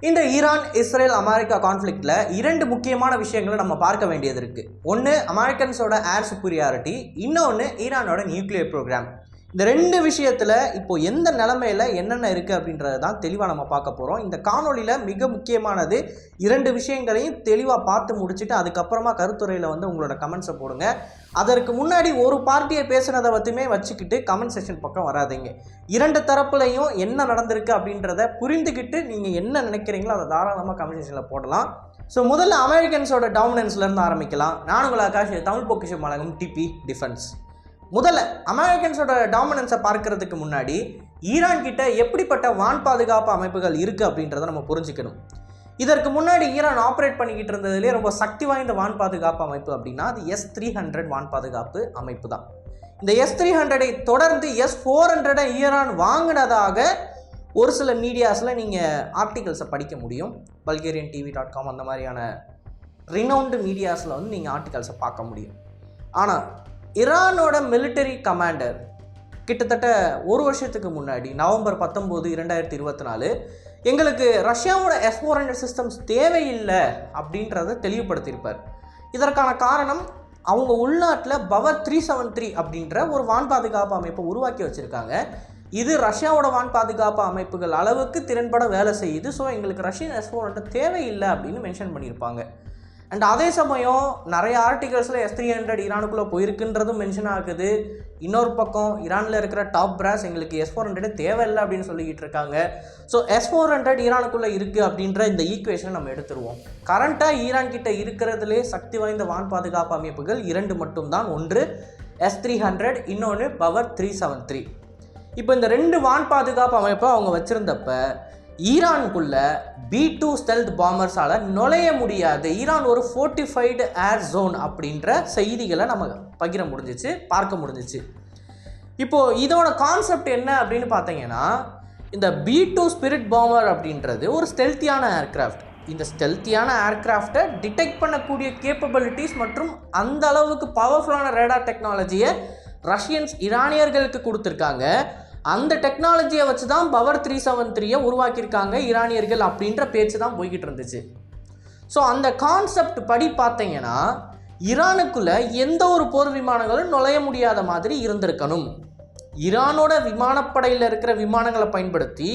இந்த Iran Israel America கான்ஃப்ளிக்ட்ல இரண்டு முக்கியமான விஷயங்களை நம்ம பார்க்க வேண்டியது இருக்கு. ஒன்று அமெரிக்கன்ஸோட ஏர் சுப்பீரியாரிட்டி, இன்னொன்று ஈரானோட நியூக்ளியர் ப்ரோக்ராம். இந்த ரெண்டு விஷயத்துல இப்போ எந்த நிலைமையில என்னென்ன இருக்கு அப்படின்றது தான் தெளிவாக நம்ம பார்க்க போறோம். இந்த காணொலியில மிக முக்கியமானது இரண்டு விஷயங்களையும் தெளிவாக பார்த்து முடிச்சுட்டு அதுக்கப்புறமா கருத்துரையில உங்களோட கமெண்ட்ஸை போடுங்க. அதற்கு முன்னாடி ஒரு பார்ட்டியை பேசுனதை மட்டுமே வச்சுக்கிட்டு கமெண்ட் செக்ஷன் பக்கம் வராதிங்க. இரண்டு தரப்புலையும் என்ன நடந்திருக்கு அப்படின்றத புரிந்துக்கிட்டு நீங்கள் என்ன நினைக்கிறீங்களோ அதை தாராளமாக கமெண்ட் செக்ஷனில் போடலாம். ஸோ முதல்ல அமெரிக்கன்ஸோட டாமினன்ஸ்லேருந்து ஆரம்பிக்கலாம். நான் உங்கள் ஆகாஷ், தமிழ் பொக்கிஷம் வழங்கும் டிபி டிஃபென்ஸ். முதல்ல அமெரிக்கன்ஸோட டாமினன்ஸை பார்க்கறதுக்கு முன்னாடி ஈரான் கிட்ட எப்படிப்பட்ட வான் பாதுகாப்பு அமைப்புகள் இருக்குது அப்படின்றத நம்ம புரிஞ்சுக்கணும். இதற்கு முன்னாடி ஈரான் ஆப்ரேட் பண்ணிக்கிட்டு இருந்ததுலேயே ரொம்ப சக்தி வாய்ந்த வான் பாதுகாப்பு அமைப்பு அப்படின்னா அது S-300 வான் பாதுகாப்பு அமைப்பு தான். இந்த S-300 தொடர்ந்து S-400 ஈரான் வாங்கினதாக ஒரு சில மீடியாஸில் நீங்கள் ஆர்டிகல்ஸை படிக்க முடியும். bulgariantv.com அந்த மாதிரியான ரினவுண்டு மீடியாஸில் நீங்கள் ஆர்டிகல்ஸை பார்க்க முடியும். ஆனால் ஈரானோட மிலிட்டரி கமாண்டர் கிட்டத்தட்ட ஒரு வருஷத்துக்கு முன்னாடி நவம்பர் 19, 2024 எங்களுக்கு ரஷ்யாவோட S-400 சிஸ்டம்ஸ் தேவையில்லை அப்படின்றத தெளிவுபடுத்தியிருப்பார். இதற்கான காரணம் அவங்க உள்நாட்டில் பவர் 373 அப்படின்ற ஒரு வான் பாதுகாப்பு அமைப்பை உருவாக்கி வச்சுருக்காங்க. இது ரஷ்யாவோட வான் பாதுகாப்பு அமைப்புகள் அளவுக்கு திறன்பட வேலை செய்யுது. ஸோ எங்களுக்கு ரஷ்யன் S-400 தேவையில்லை அப்படின்னு மென்ஷன் பண்ணியிருப்பாங்க. அண்ட் அதே சமயம் நிறைய ஆர்டிகல்ஸில் S-300 ஈரானுக்குள்ளே போயிருக்குன்றதும் மென்ஷன் ஆகுது. இன்னொரு பக்கம் ஈரானில் இருக்கிற டாப் பிராஸ் எங்களுக்கு S-400 தேவையில்லை அப்படின்னு சொல்லிக்கிட்டு இருக்காங்க. ஸோ S-400 ஈரானுக்குள்ளே இருக்குது அப்படின்ற இந்த ஈக்குவேஷனை நம்ம எடுத்துருவோம். கரண்ட்டாக ஈரான் கிட்ட இருக்கிறதுலே சக்தி வாய்ந்த வான் பாதுகாப்பு அமைப்புகள் இரண்டு மட்டும்தான். ஒன்று S-300, இன்னொன்று பவர் 373. இப்போ இந்த ரெண்டு வான் பாதுகாப்பு அமைப்பை அவங்க வச்சுருந்தப்ப ஈரானுக்குள்ள B-2 ஸ்டெல்த் பாம்பர்ஸால் நுழைய முடியாது. ஈரான் ஒரு ஃபோர்ட்டிஃபைடு ஏர் ஜோன் அப்படின்ற செய்திகளை நம்ம பகிர முடிஞ்சிச்சு, பார்க்க முடிஞ்சிச்சு. இப்போது இதோட கான்செப்ட் என்ன அப்படின்னு பார்த்தீங்கன்னா, இந்த B-2 ஸ்பிரிட் பாம்பர் அப்படின்றது ஒரு ஸ்டெல்த்தியான ஏர்க்ராஃப்ட். இந்த ஸ்டெல்த்தியான ஏர்க்ராஃப்டை டிடெக்ட் பண்ணக்கூடிய கேப்பபிலிட்டிஸ் மற்றும் அந்த அளவுக்கு பவர்ஃபுல்லான ரேடார் டெக்னாலஜியை ரஷ்யன்ஸ் ஈரானியர்களுக்கு கொடுத்துருக்காங்க. அந்த டெக்னாலஜியை வச்சு தான் பவர் 373 உருவாக்கியிருக்காங்க ஈரானியர்கள் அப்படின்ற பேச்சு தான் போய்கிட்டு இருந்துச்சு. ஸோ அந்த கான்செப்ட் படி பார்த்தீங்கன்னா ஈரானுக்குள்ள எந்த ஒரு போர் விமானங்களும் நுழைய முடியாத மாதிரி இருந்திருக்கணும். ஈரானோட விமானப்படையில் இருக்கிற விமானங்களை பயன்படுத்தி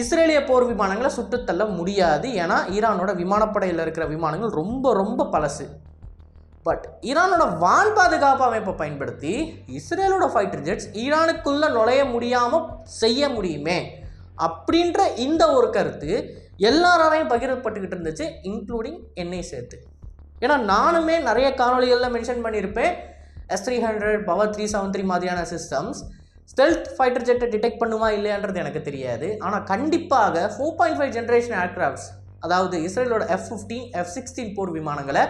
இஸ்ரேலிய போர் விமானங்களை சுட்டுத்தள்ள முடியாது. ஏன்னா ஈரானோட விமானப்படையில் இருக்கிற விமானங்கள் ரொம்ப ரொம்ப பழசு. பட் ஈரானோட வான் பாதுகாப்பு அமைப்பை பயன்படுத்தி இஸ்ரேலோட ஃபைட்டர் ஜெட்ஸ் ஈரானுக்குள்ளே நுழைய முடியாமல் செய்ய முடியுமே அப்படின்ற இந்த ஒரு கருத்து எல்லாராலையும் பகிரப்பட்டுக்கிட்டு இருந்துச்சு, இன்க்ளூடிங் என்னை சேர்த்து. ஏன்னா நானுமே நிறைய காணொலிகளில் மென்ஷன் பண்ணியிருப்பேன், S-300 பவர் 373 மாதிரியான சிஸ்டம்ஸ் ஸ்டெல்த் ஃபைட்டர் ஜெட்டை டிடெக்ட் பண்ணுமா இல்லையான்றது எனக்கு தெரியாது. ஆனால் கண்டிப்பாக 4.5 ஜென்ரேஷன் ஏர்க்ராஃப்ட்ஸ், அதாவது இஸ்ரேலோட F-15, F-16 போர் விமானங்களை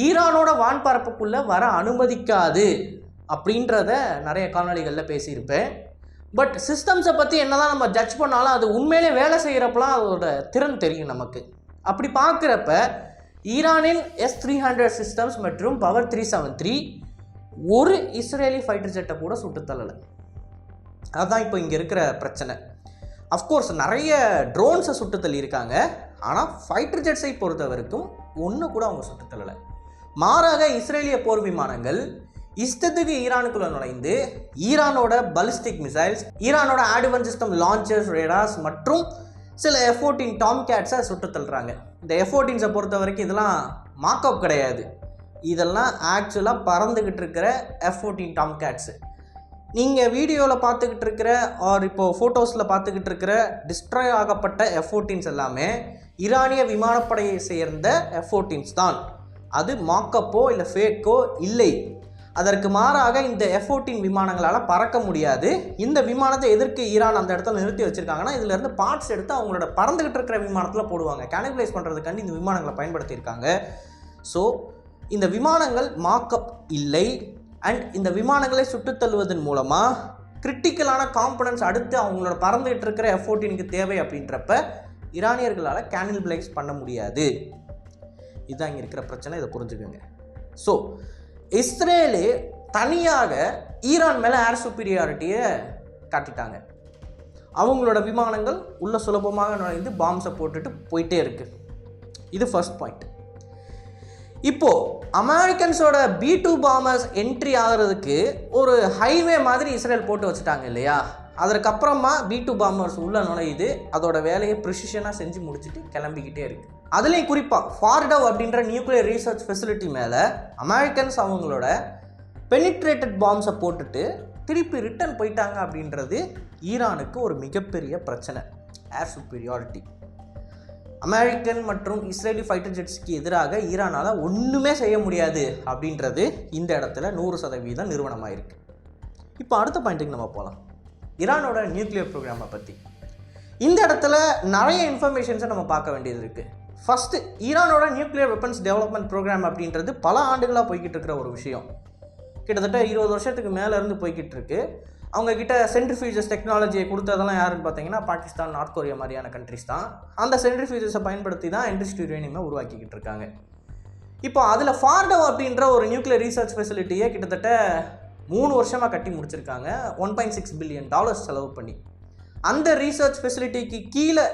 ஈரானோட வான்பரப்புக்குள்ளே வர அனுமதிக்காது அப்படின்றத நிறைய காணொலிகளில் பேசியிருப்பேன். பட் சிஸ்டம்ஸை பற்றி என்ன தான் நம்ம ஜட்ஜ் பண்ணாலும் அது உண்மையிலே வேலை செய்கிறப்பலாம் அதோட திறன் தெரியும் நமக்கு. அப்படி பார்க்குறப்ப ஈரானின் S-300 சிஸ்டம்ஸ் மற்றும் பவர் 373 ஒரு இஸ்ரேலி ஃபைட்டர் ஜெட்டை கூட சுட்டுத்தள்ளலை. அதுதான் இப்போ இங்கே இருக்கிற பிரச்சனை. அஃப்கோர்ஸ் நிறைய ட்ரோன்ஸை சுட்டு தள்ளியிருக்காங்க. ஆனால் ஃபைட்டர் ஜெட்ஸை பொறுத்த வரைக்கும் ஒன்று கூட அவங்க சுட்டு தள்ளலை. மாறாக இஸ்ரேலிய போர் விமானங்கள் இஷ்டத்துக்கு ஈரானுக்குள்ள நுழைந்து ஈரானோட பலிஸ்டிக் மிசைல்ஸ், ஈரானோட ஆட்வான்ஸ் சிஸ்டம் லான்ச்சர்ஸ், ரேடார்ஸ் மற்றும் சில F-14 டாம் கேட்ஸை சுட்டு தள்ளுறாங்க. இந்த F-14ஸை பொறுத்த வரைக்கும் இதெல்லாம் மார்க்அப் கிடையாது, இதெல்லாம் ஆக்சுவலாக பறந்துக்கிட்டு இருக்கிற F-14 டாம் கேட்ஸு. நீங்கள் வீடியோவில் பார்த்துக்கிட்டு இருக்கிற ஆர் இப்போது ஃபோட்டோஸில் பார்த்துக்கிட்டு இருக்கிற டிஸ்ட்ராய் ஆகப்பட்ட F-14s எல்லாமே ஈரானிய விமானப்படையை சேர்ந்த F-14s தான். அது மாக்கப்போ இல்லை ஃபேக்கோ இல்லை. அதற்கு மாறாக இந்த F-14 விமானங்களால் பறக்க முடியாது. இந்த விமானத்தை எதற்கு ஈரான் அந்த இடத்துல நிறுத்தி வச்சுருக்காங்கன்னா, இதிலேருந்து பார்ட்ஸ் எடுத்து அவங்களோட பறந்துக்கிட்டு இருக்கிற விமானத்தில் போடுவாங்க. கேனிபலைஸ் பண்ணுறதுக்காண்டி இந்த விமானங்களை பயன்படுத்தியிருக்காங்க. ஸோ இந்த விமானங்கள் மாக்கப் இல்லை. அண்ட் இந்த விமானங்களை சுட்டுத்தள்ளுவதன் மூலமாக கிரிட்டிக்கலான காம்பனன்ட்ஸ் அடுத்து அவங்களோட பறந்துகிட்டு இருக்கிற F-14க்கு தேவை அப்படின்றப்ப ஈரானியர்களால் கேனிபலைஸ் பண்ண முடியாது. இதுதான் இங்கே இருக்கிற பிரச்சனை, இதை புரிஞ்சுக்கோங்க. ஸோ இஸ்ரேலே தனியாக ஈரான் மேலே ஏர் சுப்பீரியாரிட்டியை காட்டிட்டாங்க. அவங்களோட விமானங்கள் உள்ள சுலபமாக நுழைந்து பாம்ஸை போட்டுட்டு போயிட்டே இருக்குது. இது ஃபர்ஸ்ட் பாயிண்ட். இப்போது அமெரிக்கன்ஸோட B2 பாம்பர்ஸ் என்ட்ரி ஆகிறதுக்கு ஒரு ஹைவே மாதிரி இஸ்ரேல் போட்டு வச்சுட்டாங்க இல்லையா? அதற்கப்புறமா B2 பாம்பர்ஸ் உள்ள நுழையுது, அதோட வேலையை ப்ரிசிஷனாக செஞ்சு முடிச்சுட்டு கிளம்பிக்கிட்டே இருக்குது. அதுலேயும் குறிப்பாக ஃபார்டவ் அப்படின்ற நியூக்ளியர் ரீசர்ச் ஃபெசிலிட்டி மேலே அமெரிக்கன்ஸ் அவங்களோட பெனிட்ரேட்டட் பாம்ஸை போட்டுட்டு திருப்பி ரிட்டர்ன் போயிட்டாங்க அப்படின்றது ஈரானுக்கு ஒரு மிகப்பெரிய பிரச்சனை. ஏர் சுப்பீரியாரிட்டி. அமெரிக்கன் மற்றும் இஸ்ரேலி ஃபைட்டர் ஜெட்ஸ்க்கு எதிராக ஈரானால் ஒன்றுமே செய்ய முடியாது அப்படின்றது இந்த இடத்துல 100% நிறுவனமாயிருக்கு. இப்போ அடுத்த பாயிண்ட்டுக்கு நம்ம போகலாம். ஈரானோட நியூக்ளியர் ப்ரோக்ராமை பற்றி இந்த இடத்துல நிறைய இன்ஃபர்மேஷன்ஸை நம்ம பார்க்க வேண்டியது இருக்குது. ஃபஸ்ட்டு, ஈரானோட நியூக்ளியர் வெப்பன்ஸ் டெவலப்மெண்ட் ப்ரோக்ராம் அப்படின்றது பல ஆண்டுகளாக போய்கிட்டு இருக்கிற ஒரு விஷயம். கிட்டத்தட்ட 20 வருஷத்துக்கு மேலே இருந்து போய்கிட்டு இருக்கு. அவங்கக்கிட்ட சென்ட்ரிஃபியூஜஸ் டெக்னாலஜியை கொடுத்ததெல்லாம் யாருன்னு பார்த்தீங்கன்னா பாகிஸ்தான், நார்த் கொரியா மாதிரியான கண்ட்ரிஸ் தான். அந்த சென்ட்ரிஃபியூஜஸை பயன்படுத்தி தான் என்ரிச்டு யுரேனியமை உருவாக்கிக்கிட்டு இருக்காங்க. இப்போ அதில் ஃபார்டவ் அப்படின்ற ஒரு நியூக்ளியர் ரீசர்ச் ஃபெசிலிட்டியை கிட்டத்தட்ட 3 வருஷமாக கட்டி முடிச்சிருக்காங்க, $1.6 பில்லியன் செலவு பண்ணி. அந்த ரீசர்ச் ஃபெசிலிட்டிக்கு கீழே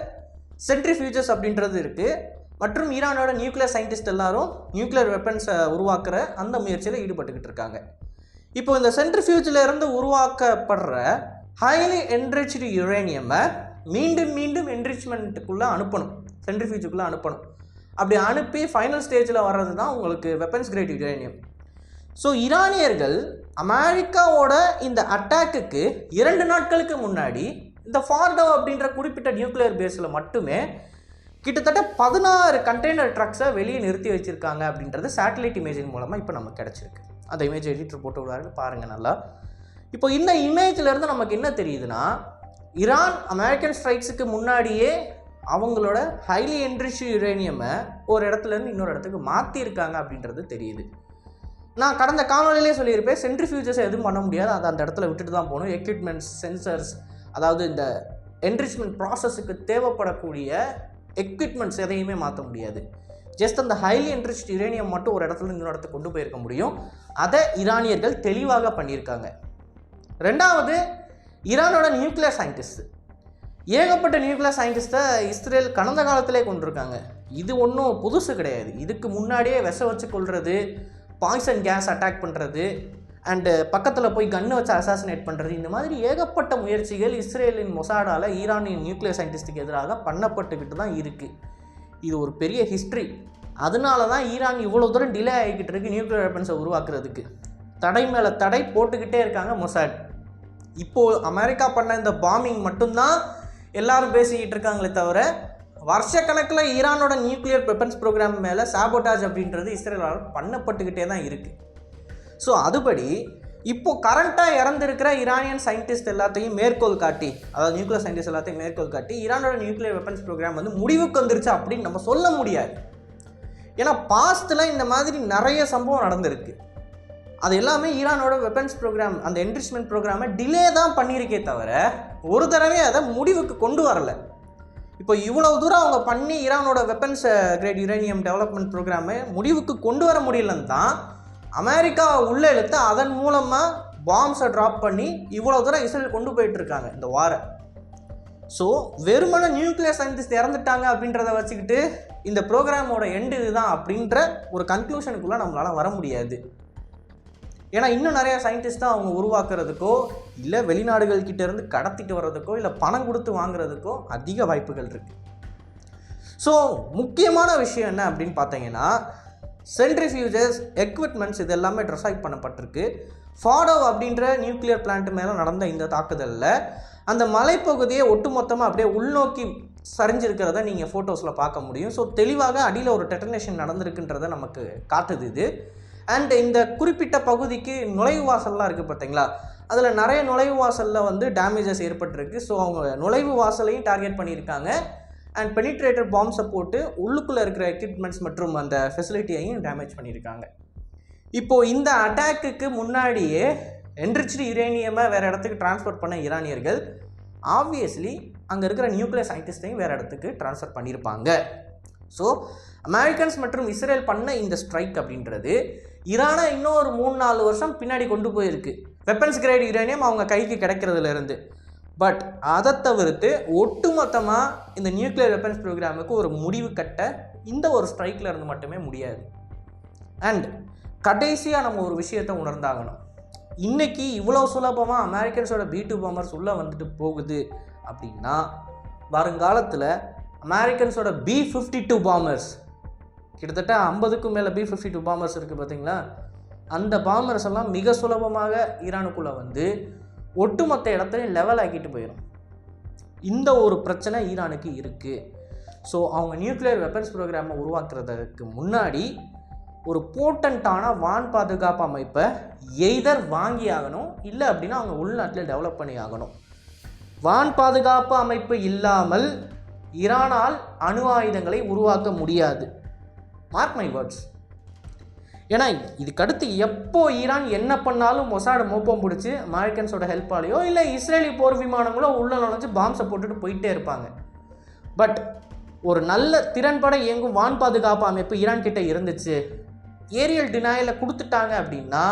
சென்ட்ரிஃபியூஜஸ் அப்படின்றது இருக்குது. மற்றும் ஈரானோட நியூக்ளியர் சயின்டிஸ்ட் எல்லாரும் நியூக்ளியர் வெப்பன்ஸை உருவாக்குற அந்த முயற்சியில் ஈடுபட்டுக்கிட்டு இருக்காங்க. இப்போ இந்த சென்ட்ரிஃபியூஜில் இருந்து உருவாக்கப்படுற ஹைலி என்ரிச்டு யுரேனியமை மீண்டும் மீண்டும் என்ரிச்மெண்ட்டுக்குள்ளே அனுப்பணும், சென்ட்ரிஃபியூஜுக்குள்ளே அனுப்பணும். அப்படி அனுப்பி ஃபைனல் ஸ்டேஜில் வர்றது தான் உங்களுக்கு வெப்பன்ஸ் கிரேட் யுரேனியம். ஸோ ஈரானியர்கள் அமெரிக்காவோட இந்த அட்டாக்குக்கு 2 நாட்களுக்கு முன்னாடி இந்த ஃபார்டவ் அப்படின்ற குறிப்பிட்ட நியூக்ளியர் பேஸில் மட்டுமே கிட்டத்தட்ட 16 கண்டெய்னர் ட்ரக்ஸை வெளியே நிறுத்தி வச்சுருக்காங்க அப்படின்றது சேட்டலைட் இமேஜின் மூலமாக இப்போ நமக்கு கிடச்சிருக்கு. அந்த இமேஜ் எடிட்டர் போட்டு விடாரு பாருங்கள் நல்லா. இப்போ இந்த இமேஜிலேருந்து நமக்கு என்ன தெரியுதுன்னா, ஈரான் அமெரிக்கன் ஸ்ட்ரைக்ஸுக்கு முன்னாடியே அவங்களோட ஹைலி என்ரிச்டு யுரேனியமை ஒரு இடத்துலேருந்து இன்னொரு இடத்துக்கு மாற்றிருக்காங்க அப்படின்றது தெரியுது. நான் கடந்த காணொலியிலே சொல்லியிருப்பேன், சென்ட்ரிஃபியூஜஸை எதுவும் பண்ண முடியாது, அதை அந்த இடத்துல விட்டுட்டு தான் போகணும். எக்யூப்மெண்ட்ஸ், சென்சர்ஸ், அதாவது இந்த என்ரிச்மெண்ட் ப்ராசஸுக்கு தேவைப்படக்கூடிய எக்யூப்மெண்ட்ஸ் எதையுமே மாற்ற முடியாது. ஜஸ்ட் அந்த ஹைலி என்ரிச்டு யுரேனியம் மட்டும் ஒரு இடத்துல இன்னொரு இடத்துக்கு கொண்டு போயிருக்க முடியும். அதை ஈரானியர்கள் தெளிவாக பண்ணியிருக்காங்க. ரெண்டாவது, ஈரானோட நியூக்ளியர் சயின்டிஸ்ட், ஏகப்பட்ட நியூக்ளியர் சயின்டிஸ்ட்டை இஸ்ரேல் கடந்த காலத்திலே கொண்டிருக்காங்க. இது ஒன்றும் புதுசு கிடையாது. இதுக்கு முன்னாடியே வச்சு கொள்வது, பாய்சன் கேஸ் அட்டாக் பண்ணுறது, அண்டு பக்கத்தில் போய் கன்று வச்சு அசாசினேட் பண்ணுறது, இந்த மாதிரி ஏகப்பட்ட முயற்சிகள் இஸ்ரேலின் மொசாடால் ஈரானின் நியூக்ளியர் சயின்டிஸ்ட்டுக்கு எதிராக பண்ணப்பட்டுக்கிட்டு தான் இருக்குது. இது ஒரு பெரிய ஹிஸ்ட்ரி. அதனால தான் ஈரான் இவ்வளோ தூரம் டிலே ஆகிக்கிட்டு இருக்குது நியூக்ளியர் வெப்பன்ஸை உருவாக்குறதுக்கு. தடை மேலே தடை போட்டுக்கிட்டே இருக்காங்க மொசாட். இப்போது அமெரிக்கா பண்ண இந்த பாம்பிங் மட்டும்தான் எல்லாரும் பேசிக்கிட்டு இருக்காங்களே தவிர, வருஷக்கணக்கில் ஈரானோட நியூக்ளியர் வெப்பன்ஸ் ப்ரோக்ராம் மேலே சாபோட்டாஜ் அப்படின்றது இஸ்ரேலால் பண்ணப்பட்டுக்கிட்டே தான் இருக்குது. ஸோ அதுபடி இப்போது கரண்ட்டாக இறந்துருக்கிற ஈரானியன் சயின்டிஸ்ட் எல்லாத்தையும் மேற்கோள் காட்டி, அதாவது நியூக்ளியர் சயின்டிஸ்ட் எல்லாத்தையும் மேற்கோள் காட்டி ஈரானோட நியூக்ளியர் வெப்பன்ஸ் ப்ரோக்ராம் வந்து முடிவுக்கு வந்துருச்சு அப்படின்னு நம்ம சொல்ல முடியாது. ஏன்னா பாஸ்ட்டில் இந்த மாதிரி நிறைய சம்பவம் நடந்திருக்கு. அது எல்லாமே ஈரானோட வெப்பன்ஸ் ப்ரோக்ராம், அந்த என்ரிச்மெண்ட் ப்ரோக்ராமை டிலே தான் பண்ணியிருக்கே தவிர ஒரு தடவை அதை முடிவுக்கு கொண்டு வரலை. இப்போ இவ்வளோ தூரம் அவங்க பண்ணி ஈரானோட வெப்பன்ஸ் கிரேட் யுரேனியம் டெவலப்மெண்ட் ப்ரோக்ராமை முடிவுக்கு கொண்டு வர முடியலன்னு தான் அமெரிக்கா உள்ளே இழுத்து அதன் மூலமாக பாம்ஸை ட்ராப் பண்ணி இவ்வளோ தூரம் இஸ்ரேல் கொண்டு போயிட்டுருக்காங்க இந்த வாரம். ஸோ வெறுமன நியூக்ளியர் சயின்டிஸ்ட் இறந்துட்டாங்க அப்படின்றத வச்சுக்கிட்டு இந்த ப்ரோக்ராமோட எண்டு இதுதான் அப்படின்ற ஒரு கன்க்ளூஷனுக்குள்ளே நம்மளால் வர முடியாது. ஏன்னா இன்னும் நிறையா சயின்டிஸ்ட் தான் அவங்க உருவாக்குறதுக்கோ இல்லை வெளிநாடுகள்கிட்ட இருந்து கடத்திட்டு வர்றதுக்கோ இல்லை பணம் கொடுத்து வாங்குறதுக்கோ அதிக வாய்ப்புகள் இருக்குது. ஸோ முக்கியமான விஷயம் என்ன அப்படின்னு பார்த்தீங்கன்னா, சென்ட்ரிஃபியூஜஸ், எக்யூப்மெண்ட்ஸ் இது எல்லாமே ட்ரெஸ்ஸைட் பண்ணப்பட்டிருக்கு. ஃபார்டவ் அப்படின்ற நியூக்ளியர் பிளான்ட் மேலே நடந்த இந்த தாக்குதலில் அந்த மலைப்பகுதியை ஒட்டுமொத்தமாக அப்படியே உள்நோக்கி சரிஞ்சிருக்கிறத நீங்கள் ஃபோட்டோஸில் பார்க்க முடியும். ஸோ தெளிவாக அடியில் ஒரு டெட்டனேஷன் நடந்திருக்குன்றதை நமக்கு காட்டுது இது. அண்ட் இந்த குறிப்பிட்ட பகுதிக்கு நுழைவு வாசல்லாம் இருக்குது பார்த்தீங்களா, அதில் நிறைய நுழைவு வாசலில் வந்து டேமேஜஸ் ஏற்பட்டிருக்கு. ஸோ அவங்க நுழைவு வாசலையும் டார்கெட் பண்ணியிருக்காங்க. அண்ட் பெனிட்ரேட்டர் பாம்ஸை போட்டு உள்ளுக்குள்ளே இருக்கிற எக்யூப்மெண்ட்ஸ் மற்றும் அந்த ஃபெசிலிட்டியையும் டேமேஜ் பண்ணியிருக்காங்க. இப்போது இந்த அட்டாக்குக்கு முன்னாடியே என்ரிச்டு யுரேனியமை வேறு இடத்துக்கு ட்ரான்ஸ்ஃபர் பண்ண ஈரானியர்கள் ஆப்வியஸ்லி அங்கே இருக்கிற நியூக்ளியர் சயின்டிஸ்டையும் வேறு இடத்துக்கு ட்ரான்ஸ்ஃபர் பண்ணியிருப்பாங்க. ஸோ அமெரிக்கன்ஸ் மற்றும் இஸ்ரேல் பண்ண இந்த ஸ்ட்ரைக் அப்படின்றது ஈரானை இன்னும் ஒரு 3-4 வருஷம் பின்னாடி கொண்டு போயிருக்கு. வெப்பன்ஸ் கிரேட் யுரேனியம் அவங்க கைக்கு கிடைக்கிறதுலேருந்து பட் அதை தவிர்த்து ஒட்டுமொத்தமாக இந்த நியூக்ளியர் வெப்பன்ஸ் ப்ரோக்ராமுக்கு ஒரு முடிவு கட்ட இந்த ஒரு ஸ்ட்ரைக்கில் இருந்து மட்டுமே முடியாது. அண்ட் கடைசியாக நம்ம ஒரு விஷயத்தை உணர்ந்தாகணும். இன்றைக்கி இவ்வளோ சுலபமாக அமெரிக்கன்ஸோட B2 பாம்பர்ஸ் உள்ளே வந்துட்டு போகுது அப்படின்னா, வருங்காலத்தில் அமெரிக்கன்ஸோட B-52 பாம்பர்ஸ், கிட்டத்தட்ட 50க்கும் மேலே B-52 பாம்பர்ஸ் இருக்குது பார்த்தீங்களா, அந்த பாம்பர்ஸ் எல்லாம் மிக சுலபமாக ஈரானுக்குள்ளே வந்து ஒட்டுமொத்த இடத்தையும் லெவல் ஆக்கிட்டு போயிடும். இந்த ஒரு பிரச்சனை ஈரானுக்கு இருக்குது. ஸோ அவங்க நியூக்ளியர் வெப்பன்ஸ் ப்ரோக்ராமை உருவாக்குறதுக்கு முன்னாடி ஒரு போர்ட்டண்ட்டான வான் பாதுகாப்பு அமைப்பை எய்தர் வாங்கி ஆகணும், இல்லை அப்படின்னா அவங்க உள்நாட்டில் டெவலப் பண்ணி ஆகணும். வான் பாதுகாப்பு அமைப்பு இல்லாமல் ஈரானால் அணு ஆயுதங்களை உருவாக்க முடியாது. Mark my words. ஏன்னா இதுக்கடுத்து எப்போ ஈரான் என்ன பண்ணாலும் மொசாட் மோப்பம் பிடிச்சி அமெரிக்கன்ஸோட ஹெல்ப்பாலேயோ இல்லை இஸ்ரேலி போர் விமானங்களோ உள்ள நுழைஞ்சு பாம்ஸை போட்டுட்டு போயிட்டே இருப்பாங்க. பட் ஒரு நல்ல திறன்பட இயங்கும் வான் பாதுகாப்பு அமைப்பு ஈரான் கிட்ட இருந்துச்சு, ஏரியல் டினாயில் கொடுத்துட்டாங்க அப்படின்னா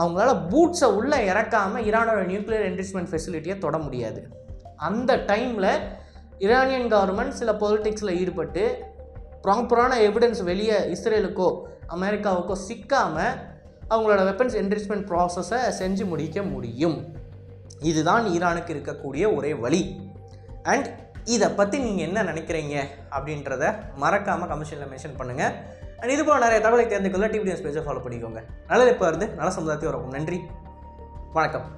அவங்களால பூட்ஸை உள்ளே இறக்காமல் ஈரானோட நியூக்ளியர் என்ரிச்மெண்ட் ஃபெசிலிட்டியை தொட முடியாது. அந்த டைமில் ஈரானியன் கவர்மெண்ட் சில பொலிட்டிக்ஸில் ஈடுபட்டு ப்ராப்பரான எவிடன்ஸ் வெளியே இஸ்ரேலுக்கோ அமெரிக்காவுக்கோ சிக்காமல் அவங்களோட வெப்பன்ஸ் என்ரிச்மெண்ட் ப்ராசஸை செஞ்சு முடிக்க முடியும். இதுதான் ஈரானுக்கு இருக்கக்கூடிய ஒரே வழி. அண்ட் இதை பற்றி நீங்கள் என்ன நினைக்கிறீங்க அப்படின்றத மறக்காமல் கமெண்ட்ஸில் மென்ஷன் பண்ணுங்கள். அண்ட் இது போல் நிறைய தகவலை தெரிந்துக்கொள்ள டிவிடிஎஸ் பேஜை ஃபாலோ பண்ணிக்கோங்க. நல்லது இப்போ இருந்து நல்ல சமுதாயத்தை வரவும். நன்றி, வணக்கம்.